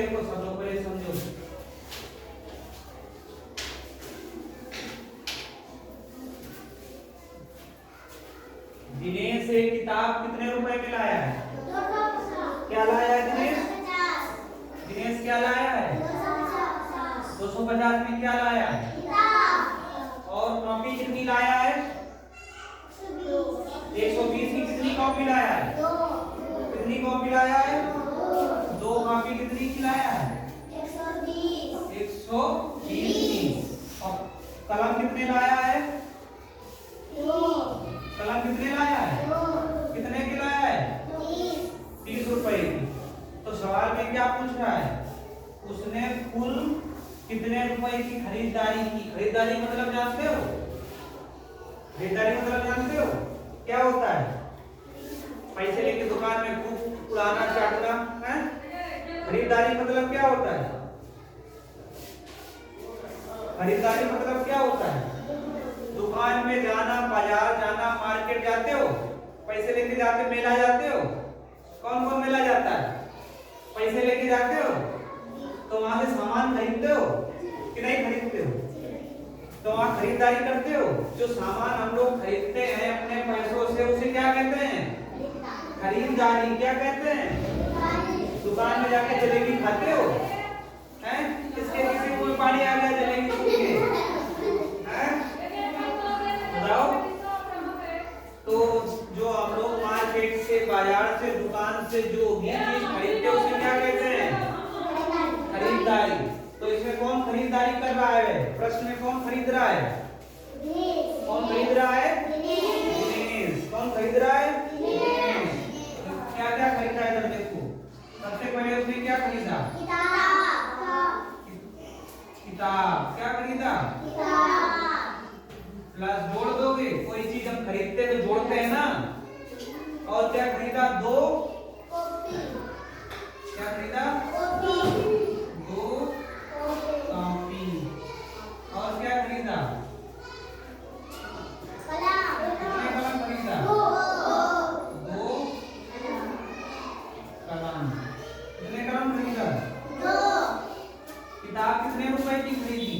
देखो सब लोग पहले समझो। दिनेश एक किताब कितने रुपए में लाया है? क्या लाया है दिनेश? दिनेश क्या लाया है? 250 में क्या लाया है? और कॉपी कितनी लाया है? 120 की कितनी कॉपी लाया है? कितनी कॉपी लाया है? 2 कॉपी कितनी की लाया है? 120। और कलम कितने लाया है? कलम कितने लाया है? कितने की लाया है? 30 रुपए की। तो सवाल में क्या पूछ रहा है? उसने कुल कितने रुपए की खरीदारी की? खरीदारी मतलब जानते हो? खरीदारी मतलब जानते हो क्या होता है? पैसे लेके दुकान में खूब उड़ाना चाटना है। खरीदारी मतलब क्या होता है? खरीदारी मतलब क्या होता है? दुकान में जाना, बाजार जाना, मार्केट जाते हो, पैसे लेके जाते, मेला जाते हो। कौन कौन मेला जाता है? पैसे लेके जाते हो तो वहां से सामान खरीदते हो कि नहीं खरीदते हो? तो वहां खरीदारी करते हो। जो सामान हम लोग खरीदते हैं अपने पैसों से उसे क्या कहते हैं? खरीदारी। क्या कहते हैं? दुकान में जाके जलेबी खाते हो हैं? इसके किसी को पानी आ गया जलेबी के बताओ। तो जो हम लोग मार्केट से, बाजार से, दुकान से जो भी चीज खरीदते हैं उसे क्या कहते हैं? खरीदारी। तो इसमें कौन खरीदारी कर रहा है? प्रश्न में कौन खरीद रहा है? कौन खरीद रहा है? दिनेश। कौन खरीद रहा है? दिनेश। क्या क्या खरीदा है? देखो सबसे पहले उसने क्या खरीदा? किताब। क्या खरीदा? प्लस जोड़ दोगे, कोई चीज हम खरीदते तो जोड़ते हैं ना। और क्या खरीदा? 2 क्या खरीदा? 2 कॉपी। और क्या खरीदा? कितने कलम खरीदा? 2 कलम। कितने कलम खरीदा? 2। किताब कितने रुपए की खरीदी?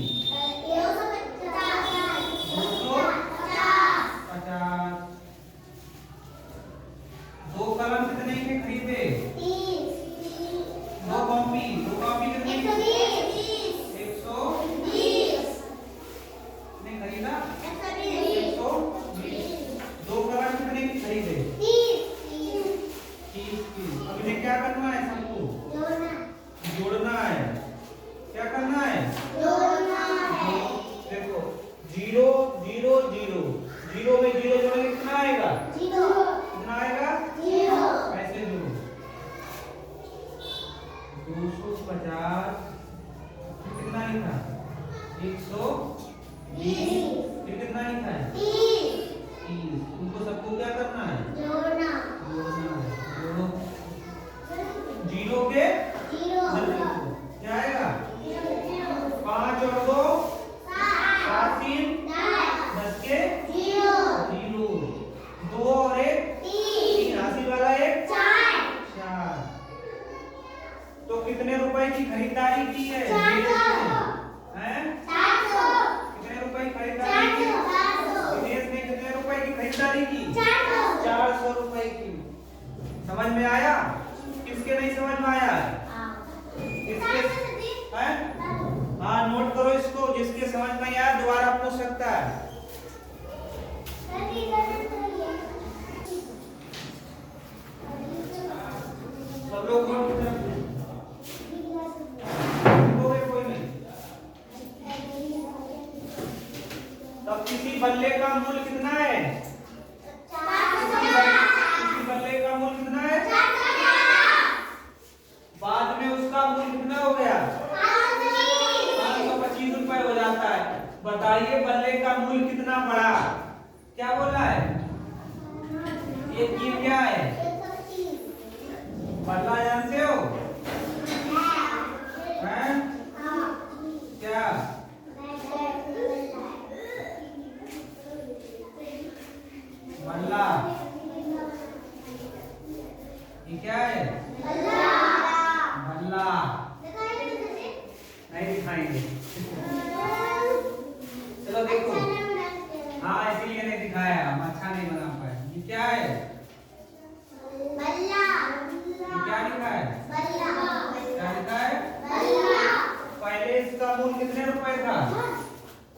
250। 2 कलम कितने के खरीदे? 2 कॉपी। 2 कॉपी कितने? 120। कितने खरीदा? 120। 2 कलम कितने की खरीदे? 30 की। अब इन्हें क्या करना है? सबको जोड़ना है। क्या करना है? देखो 0 0 0 0 में 0 जोड़ेंगे कितना आएगा? कितना आएगा? 0। ऐसे जोड़ो 250 कितना लिखा? 120। फिर कितना लिखा है? 30। उनको सबको क्या करना है? जोड़ना है। जोड़ो 0 के 0 क्या आएगा? 5 और 2 7 3 10 के 0। 2 और 1 3 राशि वाला 1 4। तो कितने रुपए की खरीदारी की है? 400। हैं? 400। कितने रुपए की खरीदारी की? दिनेश ने कितने रुपए की खरीदारी की? 400 रुपए की। समझ में आया? किसके नहीं समझ में आया? किसके? हाँ नोट करो इसको। जिसके समझ में आया दोबारा पूछ सकता है। सब लोग नोट कोई नहीं। तब किसी बल्ले का मूल्य कितना है? किसी बल्ले का मूल्य कितना है? बाद में उसका मूल्य कितना हो गया? 525 रुपए हो जाता है। बताइए बल्ले का मूल्य कितना बढ़ा? क्या बोला है? ये क्या है? बल्ला जानते हो? हैं? क्या? बल्ला। ये क्या है? बल्ला। अच्छा नहीं बना पाए। ये क्या है? बल्ला। ये क्या लिखा है? बल्ला। क्या लिखा है? बल्ला। पहले इसका मूल कितने रुपए था?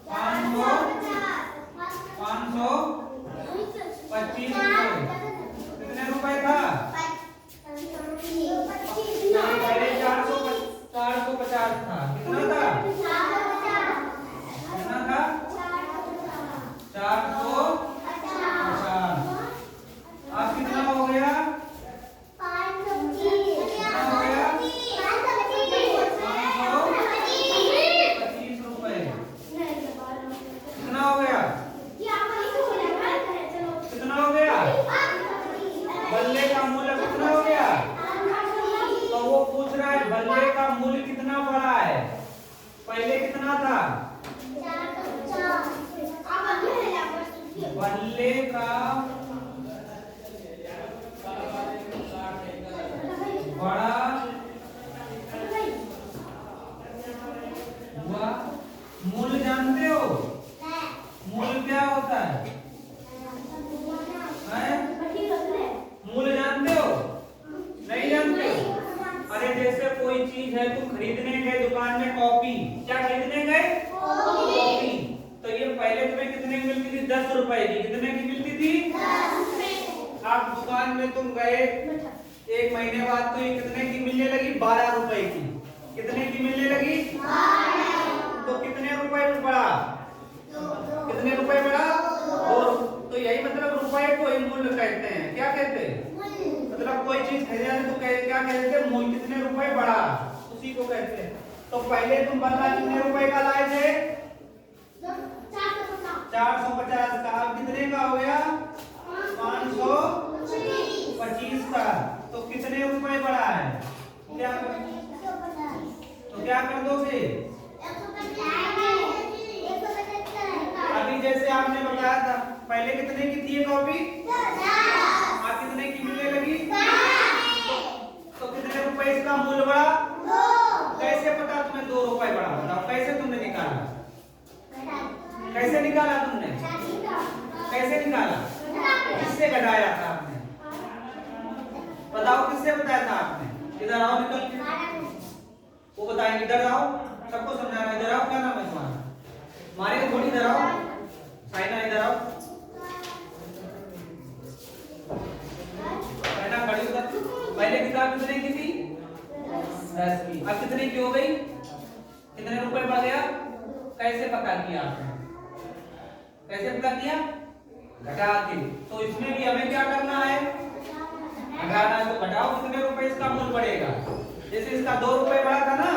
525 रुपए। कितने रुपए था? पहले 450 था। कितना था? कितना था? 450। अब कितना हो गया? कितना हो गया? 525 रुपए। कितना हो गया? कितना हो गया? बल्ले का मूल्य कितना हो गया? तो वो पूछ रहा है बल्ले का मूल्य कितना बढ़ा है? पहले कितना था? बल्ले का बड़ा हुआ मूल्य जानते हो? मूल्य क्या होता है? मूल्य जानते हो? नहीं जानते हो? अरे जैसे कोई चीज है, तुम खरीदने गए दुकान में कॉपी, क्या खरीदने गए? कॉपी। तो ये पहले तुम्हें कितने की मिलती थी? 10 रुपए की। कितने की मिलती थी? 10। आप दुकान में तुम गए, एक महीने बाद तो ये कितने की मिलने लगी? 12 रुपए की। कितने की मिलने लगी? 12। तो कितने रुपए में बढ़ा? कितने रुपए बढ़ा? 2। तो यही मतलब रुपए को ही मूल्य कहते हैं। क्या कहते हैं? मतलब कोई चीज खरीदने तो क्या कहते हैं? मूल्य। कितने रुपए बढ़ा, उसी को कहते हैं। तो पहले तुम बल्ला कितने रुपए का लाए थे? 450 का। अब कितने का हो गया? 525 का। तो कितने रुपए बढ़ा है? क्या तो क्या कर दोगे? अभी जैसे आपने बताया था पहले कितने की थी ये कॉपी? आज कितने की मिलने लगी? तो कितने रुपए इसका मूल्य बढ़ा? कैसे पता तुम्हें 2 रुपए बढ़ा? बताओ कैसे तुमने निकाला? कैसे निकाला तुमने? कैसे निकाला? किससे घटाया था आपने? बताओ किससे बताया था आपने? इधर आओ निकल के। वो बताएंगे। इधर आओ, सबको समझाना। इधर आओ। क्या नाम है तुम्हारा? मारेंगे थोड़ी। इधर आओ साइना, इधर आओ साइना, खड़ी उधर। पहले किताब कितने की थी? 10 की। अब कितने की हो गई? कितने रुपए बढ़ गया? कैसे पता किया आपने? कैसे पता किया? घटा के। तो इसमें भी हमें क्या करना है? घटाना है। तो घटाओ, कितने रुपए इसका मूल्य बढ़ेगा? जैसे इसका 2 रुपए बढ़ा था ना,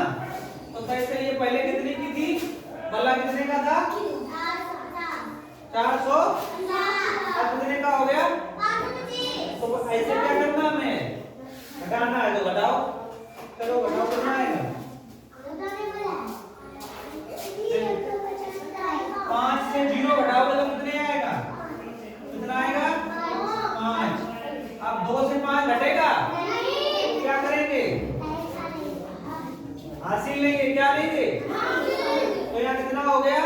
तो कैसे ये पहले कितने की थी? बल्ला कितने का था? 400। अब कितने का हो गया? तो ऐसे क्या करना हमें? घटाना है। तो घटाओ, चलो घटाओ करना है। 5 से 0 घटाओगे तो कितने आएगा? कितना आएगा? 5। अब 2 से 5 घटेगा? क्या करेंगे? हासिल लेंगे। क्या लेंगे? तो यहाँ कितना हो गया?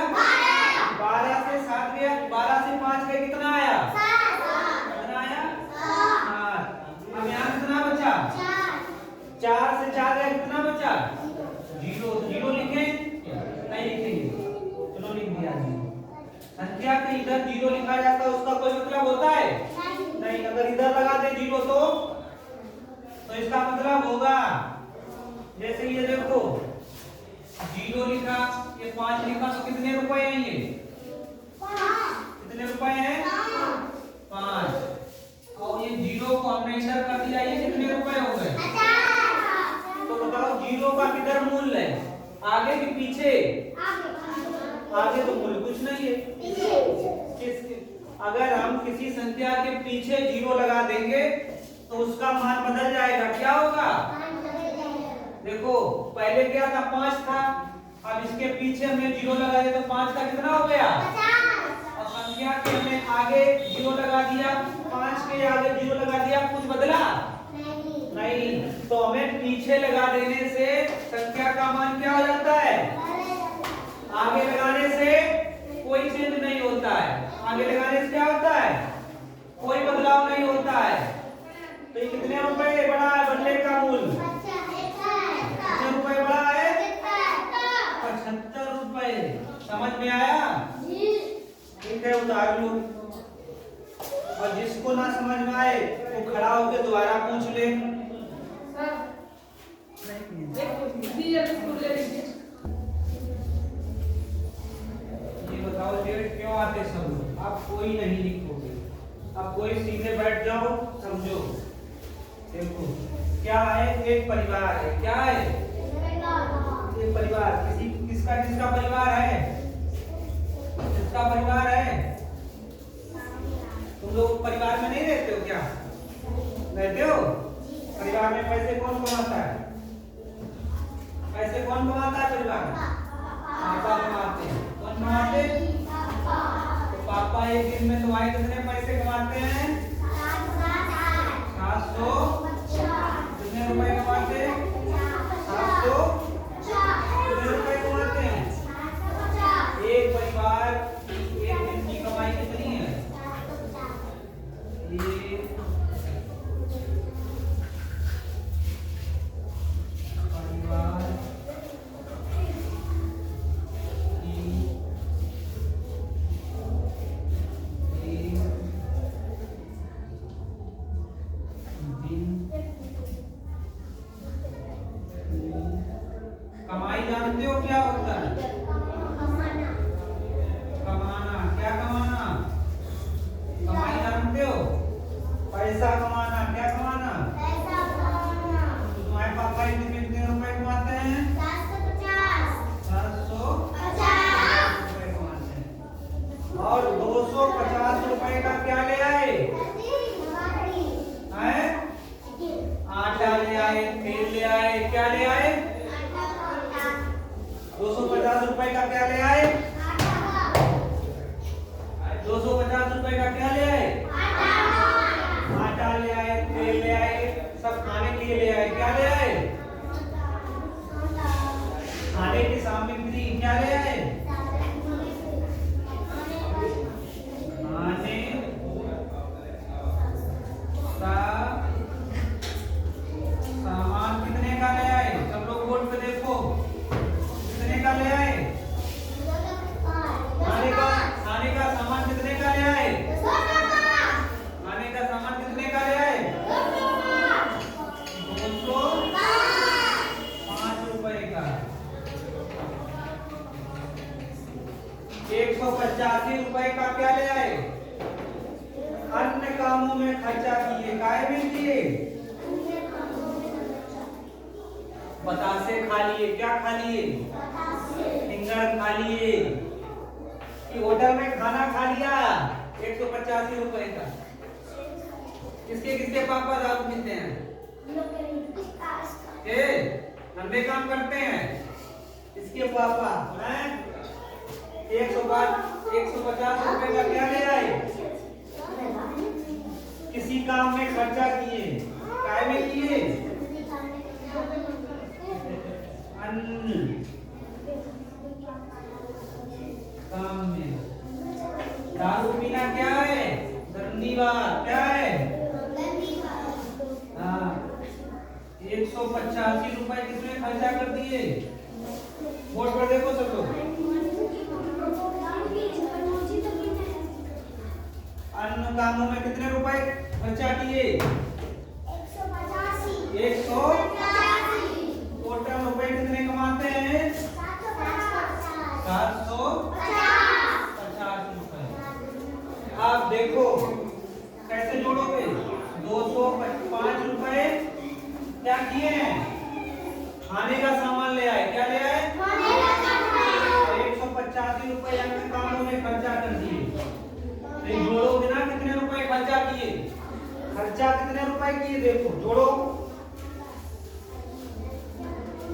12 से 7 गया। 12 से 5 गए, कितना आया? 7। कितना आया? 7। अब यहाँ कितना बचा? 4 से 4 गया, कितना बचा? 0। 0 लिखें? नहीं लिखेंगे। चलो लिख दिया 0। संख्या के इधर 0 लिखा जाता है, उसका कोई मतलब होता है? नहीं। अगर इधर लगा दे 0 तो इसका मतलब होगा, जैसे ये देखो 0 लिखा, ये 5 लिखा, तो कितने रुपए आएंगे? कितने रुपए हैं? 5। और ये 0 को हमने इधर कर दिया, ये कितने रुपए हो गए? तो बताओ 0 का किधर मूल्य है? आगे कि पीछे? आगे तो मूल्य कुछ नहीं है। अगर हम किसी संख्या के पीछे 0 लगा देंगे तो उसका मान बदल जाएगा। क्या होगा? देखो पहले क्या था? 5 था। अब इसके पीछे हमने 0 लगा दिया तो 5 का कितना हो गया? 50। और संख्या के हमने आगे 0 लगा दिया, 5 के आगे 0 लगा दिया, कुछ बदला? नहीं। तो हमें पीछे लगा देने से संख्या का मान क्या हो जाता है? आगे लगाने से कोई चेंज नहीं होता है। आगे लगाने से क्या होता है? रुपए बड़ा है बल्ले का मूल? कितने रुपए बड़ा है? 75 रुपए। समझ में आया? ठीक है, उतार लो। और जिसको ना समझ में आए वो खड़ा होकर दोबारा पूछ ले। ये बताओ लेट क्यों आते सब लोग? आप कोई नहीं लिखोगे, अब कोई सीधे बैठ जाओ, समझो। देखो क्या है, एक परिवार है। क्या है? एक परिवार। किसका किसका परिवार है? किसका परिवार है? तुम लोग परिवार में नहीं रहते हो क्या? रहते हो? परिवार में पैसे कौन कमाता है? पैसे कौन कमाता है परिवार में? पापा कमाते हैं। कौन कमाते? तो पापा एक दिन में तुम्हारे कितने पैसे कमाते हैं? 700। कितने रुपए कमाते हैं? 700। कितने रुपए कमाते हैं? एक परिवार एक दिन की कमाई कितनी है? ये परिवार कमाई जानते हो क्या होता है? कमाना। क्या कमाना? कमाई जानते हो? पैसा कमाना। क्या कमाना? तुम्हारे पापा एक दिन में कितने रुपए कमाते हैं? 750 रुपए कमाते हैं। और 250 रुपए का क्या ले आए? आटा ले आए, तेल ले आए। क्या ले आए? 250 रुपए का क्या ले आए? 250 रुपए का क्या ले आए? आटा ले आए, तेल ले आए, सब खाने के लिए ले आए। क्या ले आए? खाने की सामग्री। क्या ले आए? खाने का सामान कितने का ले आए? सब लोग बोर्ड पे देखो, कितने का ले आए? खाने का सामान कितने का ले आए? खाने का सामान कितने का ले आए? 205 रुपए का। 185 रुपए का क्या ले आए? अन्य कामों में खर्चा किए। काहे में किए? बतासे खा लिए। क्या खा लिए? फिंगर खा लिए। कि होटल में खाना खा लिया 185 रुपए का। किसके किसके पापा दारू पीते हैं? धंधे काम करते हैं। इसके पापा हैं 150 रुपए का क्या ले आए? किसी काम में खर्चा किए। काय में किए? काम में। दारू पीना क्या है? गंदी बात। क्या है? 185 रुपए किसने खर्चा कर दिए? बोर्ड पर देखो सब लोग। अन्य कामों में कितने रुपए खर्चा किए? 185। टोटल रुपए कितने कमाते हैं? 750 रुपए। आप देखो कैसे जोड़ोगे? 205 रुपए क्या किए हैं? खाने का सामान ले आए। क्या ले आए? 185 रुपए अन्य कामों में खर्चा कर दिए। जोड़ोगे ना कितने रुपए खर्चा किए? खर्चा कितने रुपए किए? देखो जोड़ो।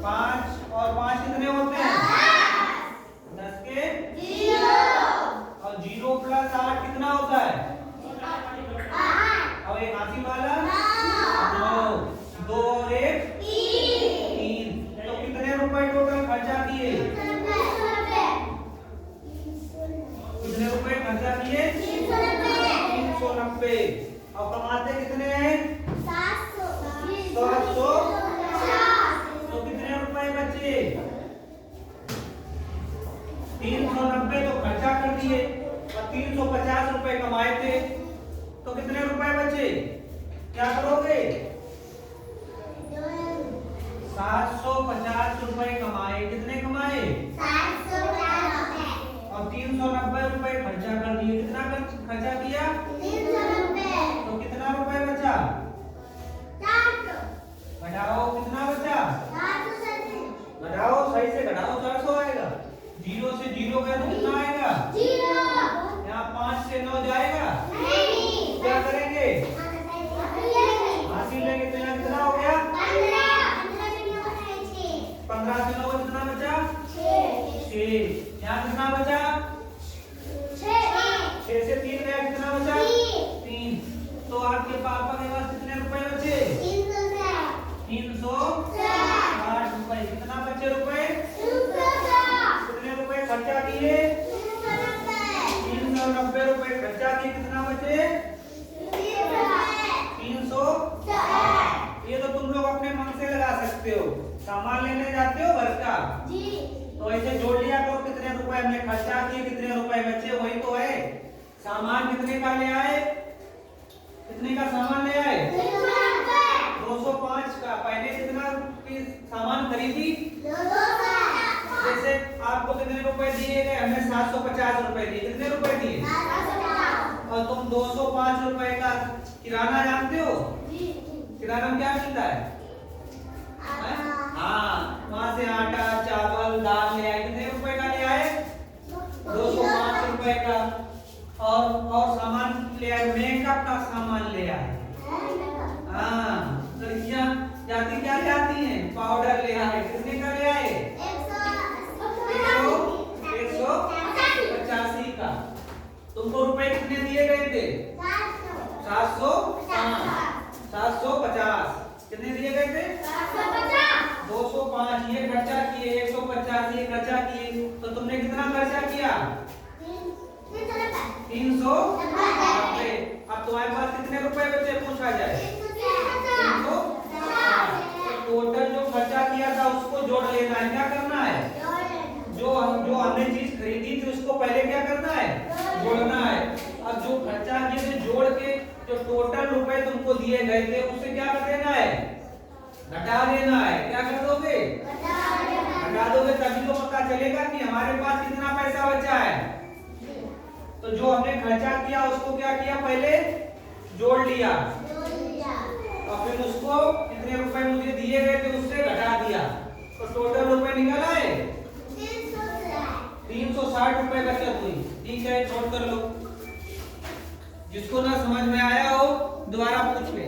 5 और 5 कितने होते हैं? 10 के 0। और 0 प्लस 8 कितना होता है? 8। और एक हाथी वाला 9। 2 और 1 3। तो कितने रुपए टोटल खर्चा किए? कितने रुपए खर्चा किए? 390। और कमाते कितने हैं? 700। 700 तो कितने रुपए बचे? 390 तो खर्चा कर दिए और 350 रुपए कमाए थे, तो कितने रुपए बचे? क्या करोगे? 750 रुपए कमाए। कितने कमाए? 750 और 390 रुपए खर्चा कर दिए। कितना खर्चा किया? 390 तो कितना रुपए बचा? 400 घटाओ, कितना बचा? 400 घटाओ, सही से घटाओ, 400 आएगा। 0 से 0 गया तो कितना आएगा? 0 यहाँ 5 से 9 जाएगा। नहीं क्या करेंगे? हासिल लेंगे। तो यहाँ कितना हो गया? 15 से 9 कितना बचा? 6। यहाँ कितना बचा? 6 से 3 गया, कितना बचा? 3। तो आपके पापा के पास कितने रुपए बचे? 360 रुपए। कितना बचे रुपए? कितने रुपए खर्चा किए? 390 रुपए खर्चा किए। कितना बचे? 360। ये तो तुम लोग अपने मन से लगा सकते हो। सामान लेने जाते हो घर का, तो ऐसे जोड़ लिया करो कितने रुपए हमने खर्चा किए, कितने रुपए बचे, वही तो है। सामान कितने का ले आए? कितने का सामान ले आए? 205 का। पहले कितना की सामान खरीदी? जैसे आपको कितने रुपए दिए गए? हमने 750 रुपए दिए। कितने रुपए दिए? और तुम 205 रुपए का किराना जानते हो? किराना में क्या मिलता है? हाँ, वहाँ से आटा, चावल, दाल ले आए। कितने रुपए का ले आए? 205 रुपए का। और सामान ले आए, मेकअप का सामान ले आए। हाँ, लड़कियाँ जाती क्या ले आती हैं? पाउडर ले आए। कितने का ले आए? 185 का। तुमको रुपए कितने दिए गए थे? 750। कितने दिए गए थे? 205। ये खर्चा किए, 150 ये खर्चा किए, तो तुमने कितना खर्चा किया? 390। अब तुम्हारे पास कितने रुपए बचे पूछा जाए? 360। टोटल जो खर्चा किया था उसको जोड़ लेना है। क्या करना है? जो हमने चीज खरीदी थी उसको पहले क्या करना है? जोड़ना है। अब जो खर्चा किए थे जोड़ के जो टोटल रुपए तुमको दिए गए थे उससे क्या कर देना है? घटा देना है। क्या कर दोगे? घटा दोगे, तभी तो पता चलेगा कि हमारे पास कितना पैसा बचा है। तो जो हमने खर्चा किया उसको क्या किया? पहले जोड़ लिया और फिर उसको कितने रुपए मुझे दिए गए थे उससे घटा दिया, तो टोटल रुपए निकल आए 360 रुपए बचत हुई। ठीक है, नोट कर लो। जिसको ना समझ में आया हो दोबारा पूछ ले।